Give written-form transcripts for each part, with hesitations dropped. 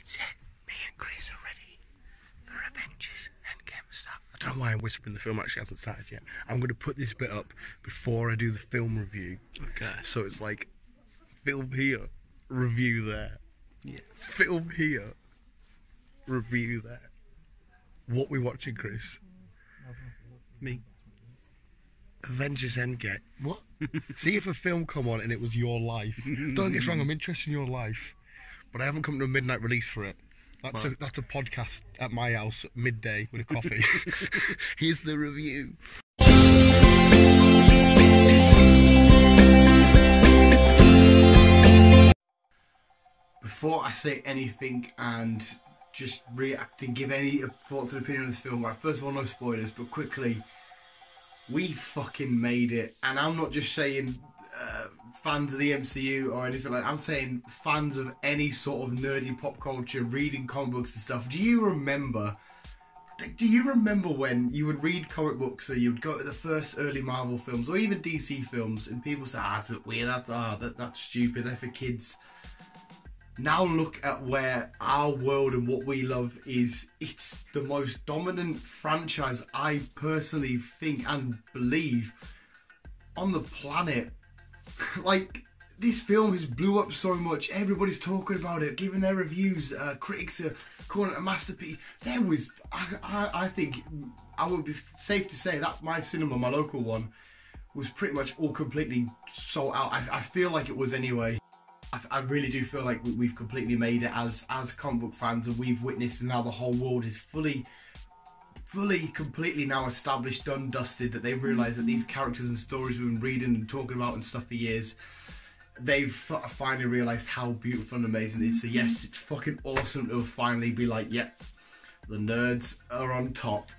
That's it. Me and Chris are ready for Avengers Endgame start. I don't know why I'm whispering, the film actually hasn't started yet. I'm going to put this bit up before I do the film review. Okay. So it's like, film here, review there. Yes. Film here, review there. What we watching, Chris? Me. Avengers Endgame. What? See if a film come on and it was your life. Don't get us wrong, I'm interested in your life, but I haven't come to a midnight release for it. That's a podcast at my house at midday with a coffee. Here's the review. Before I say anything and just react and give any thoughts and opinion on this film, right, first of all, no spoilers, but quickly, we fucking made it. And I'm not just saying fans of the MCU or anything like that. I'm saying fans of any sort of nerdy pop culture, reading comic books and stuff. Do you remember when you would read comic books, or you would go to the first early Marvel films or even DC films, and people say, it's a bit weird, that's stupid, they're for kids. Now look at where our world and what we love is. It's the most dominant franchise, I personally think and believe, on the planet. Like, this film has blew up so much. Everybody's talking about it, giving their reviews. Critics are calling it a masterpiece. There was, I think, I would be safe to say that my cinema, my local one, was pretty much all completely sold out. I feel like it was anyway. I really do feel like we've completely made it as comic book fans, and we've witnessed, and now the whole world is fully, completely now established, done, dusted, that they've realised that these characters and stories we've been reading and talking about and stuff for years, they've finally realised how beautiful and amazing it is. So yes, it's fucking awesome to finally be like, yep, the nerds are on top.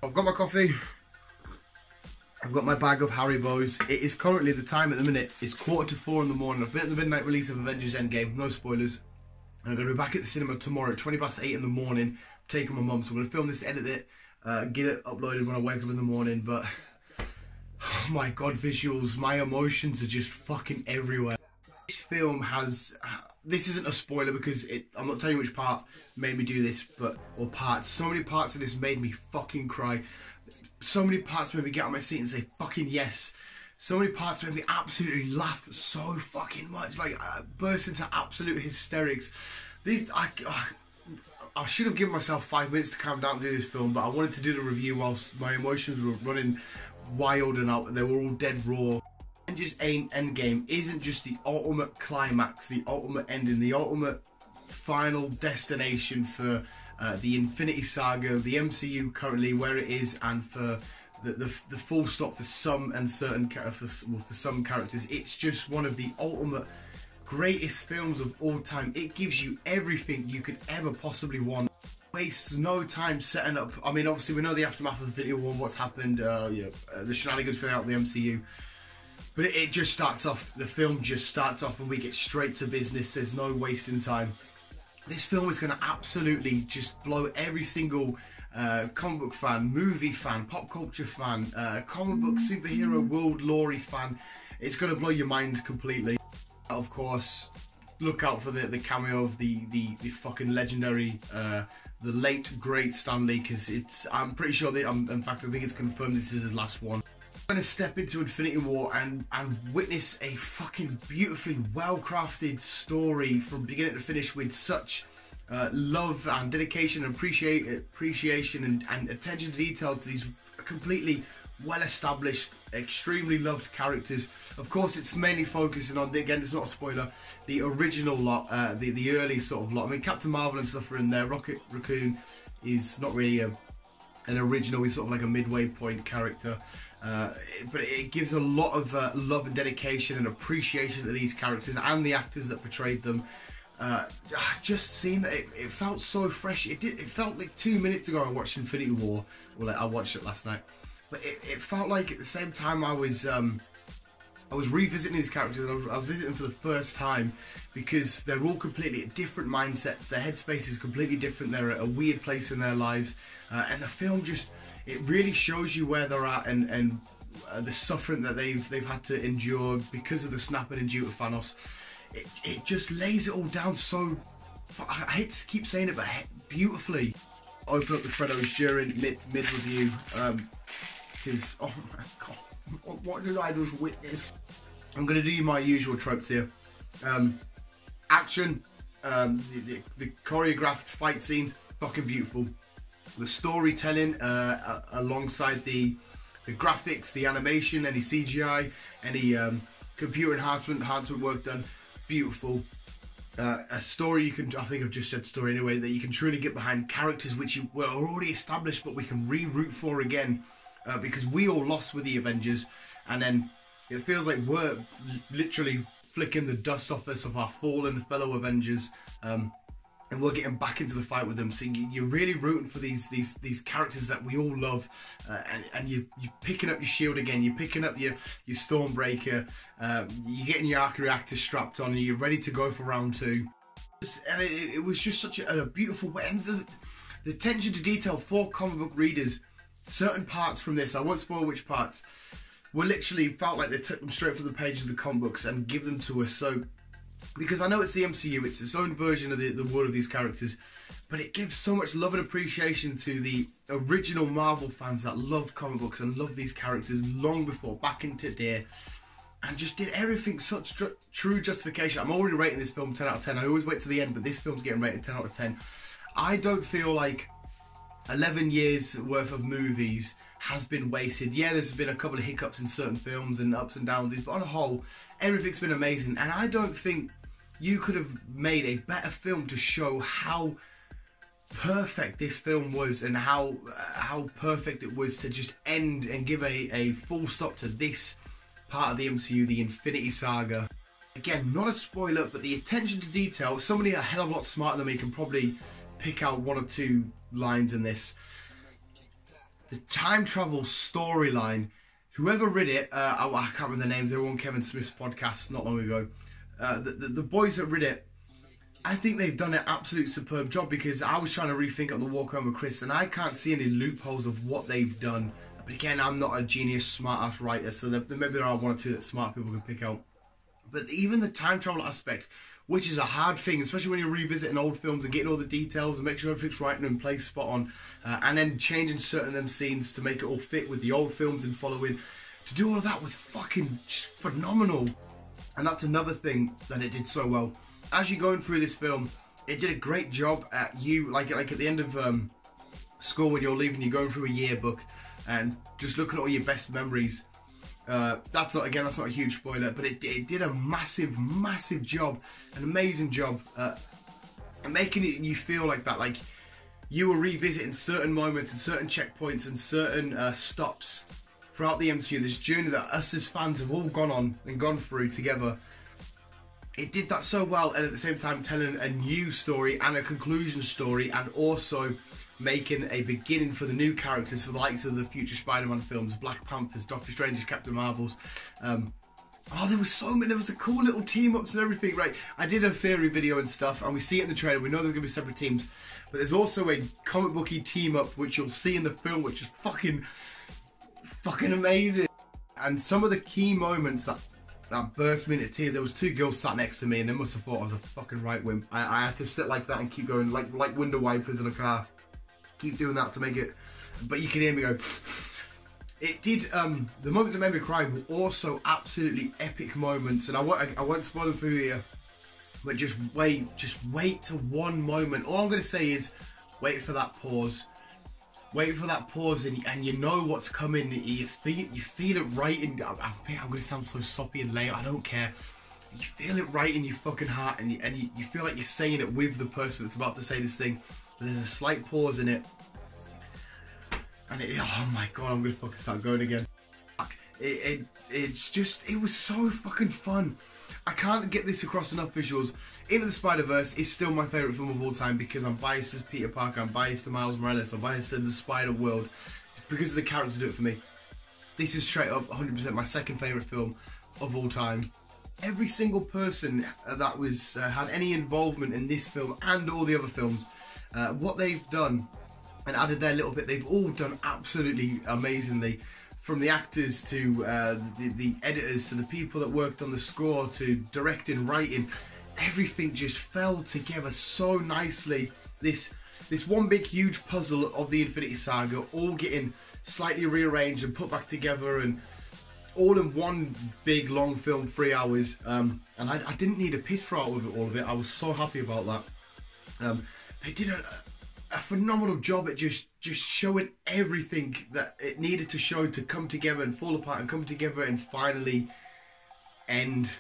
I've got my coffee. I've got my bag of Haribos. It is currently, the time at the minute is 3:45 in the morning. I've been at the midnight release of Avengers Endgame, no spoilers. And I'm going to be back at the cinema tomorrow at 8:20 in the morning. I'm taking my mum, so I'm going to film this, edit it, get it uploaded when I wake up in the morning. But, oh my god, visuals, my emotions are just fucking everywhere. This film has, this isn't a spoiler because I'm not telling you which part made me do this, or parts. So many parts of this made me fucking cry. So many parts made me get on my seat and say fucking yes. So many parts made me absolutely laugh so fucking much. Like, I burst into absolute hysterics. I should have given myself 5 minutes to calm down and do this film, but I wanted to do the review whilst my emotions were running wild and they were all dead raw. Avengers Endgame isn't just the ultimate climax, the ultimate ending, the ultimate final destination for the Infinity Saga, the MCU currently where it is, and for the full stop for some and certain for some characters. It's just one of the ultimate greatest films of all time. It gives you everything you could ever possibly want. Wastes no time setting up. I mean, obviously we know the aftermath of Infinity War, what's happened, the shenanigans throughout the MCU. But it just starts off, the film just starts off and we get straight to business. There's no wasting time. This film is going to absolutely just blow every single comic book fan, movie fan, pop culture fan, comic book superhero world lore fan. It's going to blow your mind completely. Of course, look out for the cameo of the fucking legendary, the late great Stan Lee, because I'm pretty sure that, in fact I think it's confirmed this is his last one. I'm going to step into Infinity War and witness a fucking beautifully well-crafted story from beginning to finish, with such love and dedication and appreciation and attention to detail to these completely well-established, extremely loved characters. Of course, it's mainly focusing on, again, it's not a spoiler, the original lot, the early sort of lot. I mean, Captain Marvel and stuff are in there. Rocket Raccoon is not really an original, he's sort of like a midway point character. But it gives a lot of love and dedication and appreciation to these characters and the actors that portrayed them. Just seeing it, it felt so fresh. It felt like 2 minutes ago I watched Infinity War. Well, I watched it last night, but it felt like at the same time I was revisiting these characters, and I was visiting them for the first time, because they're all completely at different mindsets. Their headspace is completely different. They're at a weird place in their lives, and the film just, it really shows you where they're at and the suffering that they've had to endure because of the snapping and due to Thanos. It just lays it all down so I hate to keep saying it, but beautifully. Open up the Freddos during mid-review, because, oh my god, what did I just witness? I'm going to do my usual tropes here. Action, the choreographed fight scenes, fucking beautiful. The storytelling, alongside the graphics, the animation, any CGI, any computer enhancement work done, beautiful. A story I think I've just said story anyway, that you can truly get behind, characters which were already established but we can re-root for again, because we all lost with the Avengers, and then it feels like we're literally flicking the dust off us of our fallen fellow Avengers, and we're getting back into the fight with them. So you're really rooting for these characters that we all love, and you're picking up your shield again, you're picking up your Stormbreaker, you're getting your arc reactor strapped on, and you're ready to go for round 2. And it was just such a beautiful way, and the attention to detail for comic book readers. Certain parts from this, I won't spoil which parts, were literally felt like they took them straight from the page of the comic books and give them to us. So, because I know it's the MCU, it's its own version of the world of these characters, but it gives so much love and appreciation to the original Marvel fans that love comic books and love these characters long before, back into there, and just did everything such true justification. I'm already rating this film 10 out of 10. I always wait to the end, but this film's getting rated 10 out of 10. I don't feel like 11 years worth of movies has been wasted. Yeah, there's been a couple of hiccups in certain films and ups and downs, but on a whole, everything's been amazing. And I don't think you could have made a better film to show how perfect this film was, and how perfect it was to just end and give a full stop to this part of the MCU, the Infinity Saga. Again, not a spoiler, but the attention to detail, somebody a hell of a lot smarter than me can probably pick out 1 or 2 lines in this. The time travel storyline, whoever read it, I can't remember the names, they were on Kevin Smith's podcast not long ago. The boys that read it, I think they've done an absolute superb job, because I was trying to rethink on the walk home with Chris, and I can't see any loopholes of what they've done. But again, I'm not a genius, smart-ass writer, so maybe there are 1 or 2 that smart people can pick out. But even the time travel aspect, which is a hard thing, especially when you're revisiting old films and getting all the details and make sure everything's right and in place, spot on, and then changing certain of them scenes to make it all fit with the old films and following. To do all of that was fucking phenomenal. And that's another thing that it did so well. As you're going through this film, it did a great job at you, like at the end of school when you're leaving, you're going through a yearbook and just looking at all your best memories. That's not a huge spoiler, but it did a massive job, an amazing job, at making it you feel like that, like you were revisiting certain moments and certain checkpoints and certain stops throughout the MCU, this journey that us as fans have all gone on and gone through together. It did that so well, and at the same time telling a new story and a conclusion story, and also making a beginning for the new characters, for the likes of the future Spider-Man films, Black Panthers, Doctor Strange's, Captain Marvel's. Oh, there was so many, there was a cool little team-ups and everything, right? I did a theory video and stuff, and we see it in the trailer, we know there's going to be separate teams, but there's also a comic booky team-up, which you'll see in the film, which is fucking amazing. And some of the key moments that burst me into tears, there was 2 girls sat next to me, and they must have thought I was a fucking right wimp. I had to sit like that and keep going, like window wipers in a car. Keep doing that to make it, but you can hear me go. It did, the moments that made me cry were also absolutely epic moments, and I won't spoil them for you here, but just wait to one moment. All I'm going to say is, wait for that pause. Wait for that pause, and you know what's coming. You feel it right in. I'm going to sound so soppy and lame. I don't care. You feel it right in your fucking heart, and you feel like you're saying it with the person that's about to say this thing. But there's a slight pause in it, and oh my god, I'm gonna fucking start going again. It was so fucking fun. I can't get this across enough visuals. Into the Spider-Verse is still my favourite film of all time, because I'm biased as Peter Parker, I'm biased to Miles Morales, I'm biased to the Spider-World. It's because of the characters do it for me. This is straight up 100% my second favourite film of all time. Every single person that was had any involvement in this film and all the other films, what they've done and added their little bit, they've all done absolutely amazingly. From the actors to the editors to the people that worked on the score to directing, writing, everything just fell together so nicely. This one big huge puzzle of the Infinity Saga, all getting slightly rearranged and put back together, and all in one big long film, 3 hours. And I didn't need a piss for all of it. I was so happy about that. They did a phenomenal job at just showing everything that it needed to show to come together and fall apart and come together and finally end.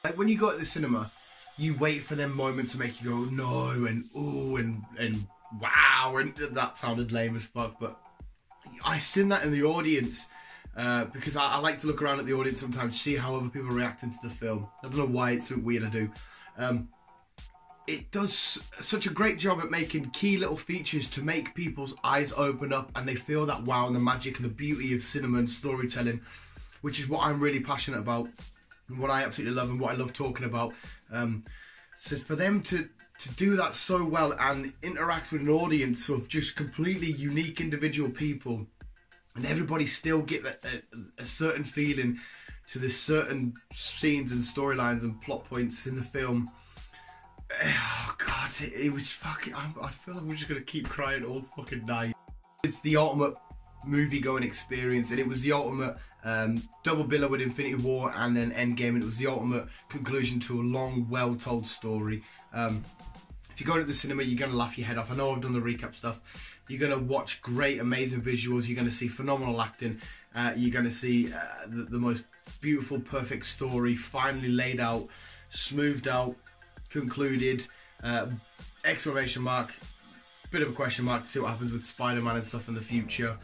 Like when you go to the cinema, you wait for them moments to make you go no and ooh and wow, and that sounded lame as fuck, but I seen that in the audience because I like to look around at the audience sometimes, see how other people are reacting to the film. I don't know why, it's so weird I do. It does such a great job at making key little features to make people's eyes open up and they feel that wow and the magic and the beauty of cinema and storytelling, which is what I'm really passionate about and what I absolutely love and what I love talking about. So for them to do that so well and interact with an audience of just completely unique individual people, and everybody still get a certain feeling to the certain scenes and storylines and plot points in the film. Oh god, it was fucking, I feel like we're just gonna keep crying all fucking night. It's the ultimate movie going experience, and it was the ultimate double biller with Infinity War and then Endgame, and it was the ultimate conclusion to a long, well told story. If you go to the cinema, you're gonna laugh your head off. I know I've done the recap stuff. You're gonna watch great, amazing visuals. You're gonna see phenomenal acting. You're gonna see the most beautiful, perfect story finally laid out, smoothed out, concluded. Exclamation mark, bit of a question mark to see what happens with Spider-Man and stuff in the future.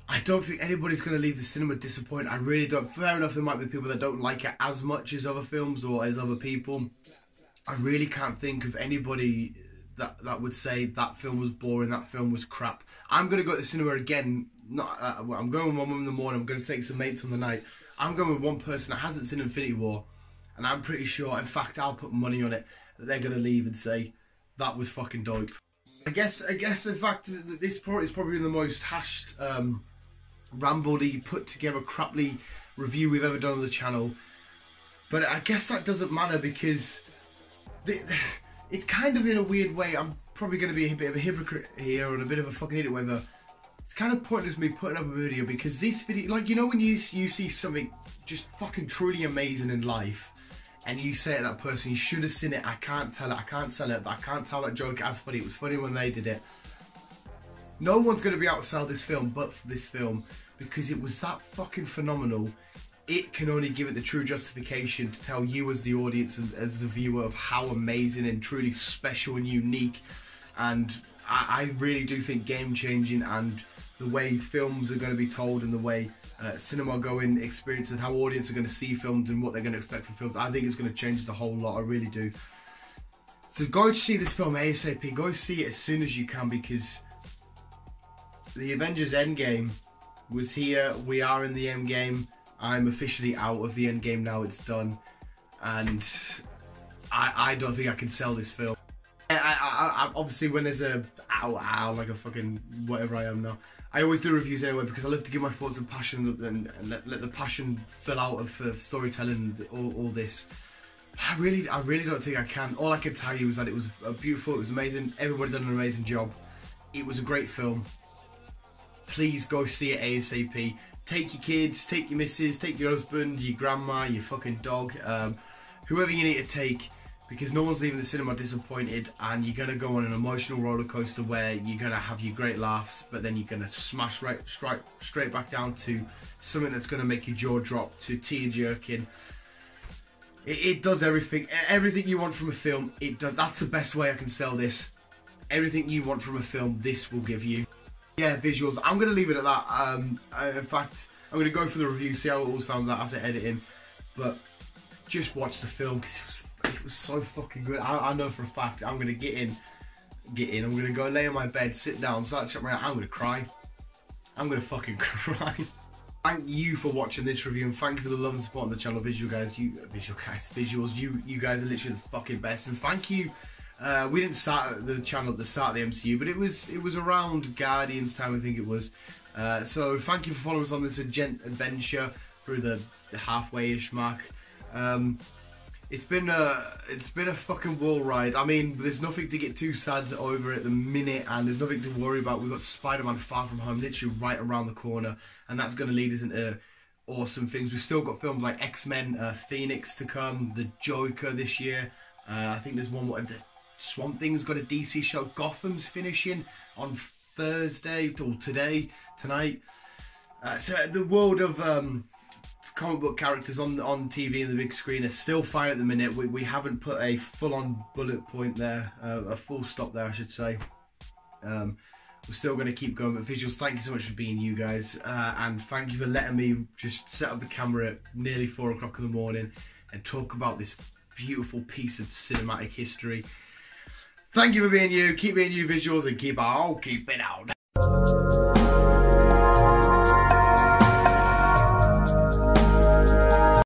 I don't think anybody's going to leave the cinema disappointed. I really don't. Fair enough, there might be people that don't like it as much as other films or as other people. I really can't think of anybody that would say that film was boring, that film was crap. I'm going to go to the cinema again. I'm going with my mum in the morning. I'm going to take some mates on the night. I'm going with one person that hasn't seen Infinity War, and I'm pretty sure, in fact, I'll put money on it, that they're going to leave and say, that was fucking dope. I guess in fact, this is probably the most hashed, rambledy, put together, craply review we've ever done on the channel. But I guess that doesn't matter because it's kind of, in a weird way, I'm probably going to be a bit of a hypocrite here and a bit of a fucking idiot, whether it's kind of pointless me putting up a video, because this video, like, you know when you see something just fucking truly amazing in life, and you say to that person, you should have seen it, I can't tell it, I can't sell it, I can't tell that joke as funny, it was funny when they did it. No one's going to be able to sell this film but for this film, because it was that fucking phenomenal. It can only give it the true justification to tell you as the audience and as the viewer of how amazing and truly special and unique, and I really do think game-changing, and the way films are going to be told and the way cinema going experience and how audience are going to see films and what they're going to expect from films, I think it's going to change the whole lot. I really do. So go see this film ASAP. Go see it as soon as you can, because the Avengers Endgame was here. We are in the Endgame. I'm officially out of the Endgame now. It's done, and I don't think I can sell this film. I obviously, when there's a ow like a fucking whatever I am now, I always do reviews anyway, because I love to give my thoughts and passion and let the passion fill out of storytelling and all this. I really don't think I can. All I can tell you is that it was beautiful, it was amazing, everybody done an amazing job. It was a great film. Please go see it ASAP. Take your kids, take your missus, take your husband, your grandma, your fucking dog, whoever you need to take, because no one's leaving the cinema disappointed, and you're going to go on an emotional roller coaster where you're going to have your great laughs, but then you're going to smash straight back down to something that's going to make your jaw drop, to tear jerking. It does everything you want from a film. It does. That's the best way I can sell this. Everything you want from a film, this will give you. Yeah, visuals. I'm going to leave it at that. In fact, I'm going to go for the review, see how it all sounds like after editing, but just watch the film, because it was so fucking good. I know for a fact I'm going to get in. I'm going to go lay on my bed, sit down, start shutting my eyes. I'm going to cry. I'm going to fucking cry. Thank you for watching this review, and thank you for the love and support on the channel. Visuals, you guys are literally the fucking best. And thank you. We didn't start the channel at the start of the MCU, but it was around Guardians time, I think it was. So thank you for following us on this adventure through the halfway-ish mark. It's been a fucking wall ride. I mean, there's nothing to get too sad over at the minute, and there's nothing to worry about. We've got Spider-Man Far From Home literally right around the corner, and that's going to lead us into awesome things. We've still got films like X-Men, Phoenix to come, The Joker this year. I think there's one more. The Swamp Thing's got a DC show. Gotham's finishing on Thursday or tonight. So the world of comic book characters on TV and the big screen are still fine at the minute. We haven't put a full-on bullet point there, a full stop there, I should say. We're still going to keep going, but Visuals, thank you so much for being you guys, and thank you for letting me just set up the camera at nearly 4 o'clock in the morning and talk about this beautiful piece of cinematic history. Thank you for being you. Keep being you, Visuals, and keep it out.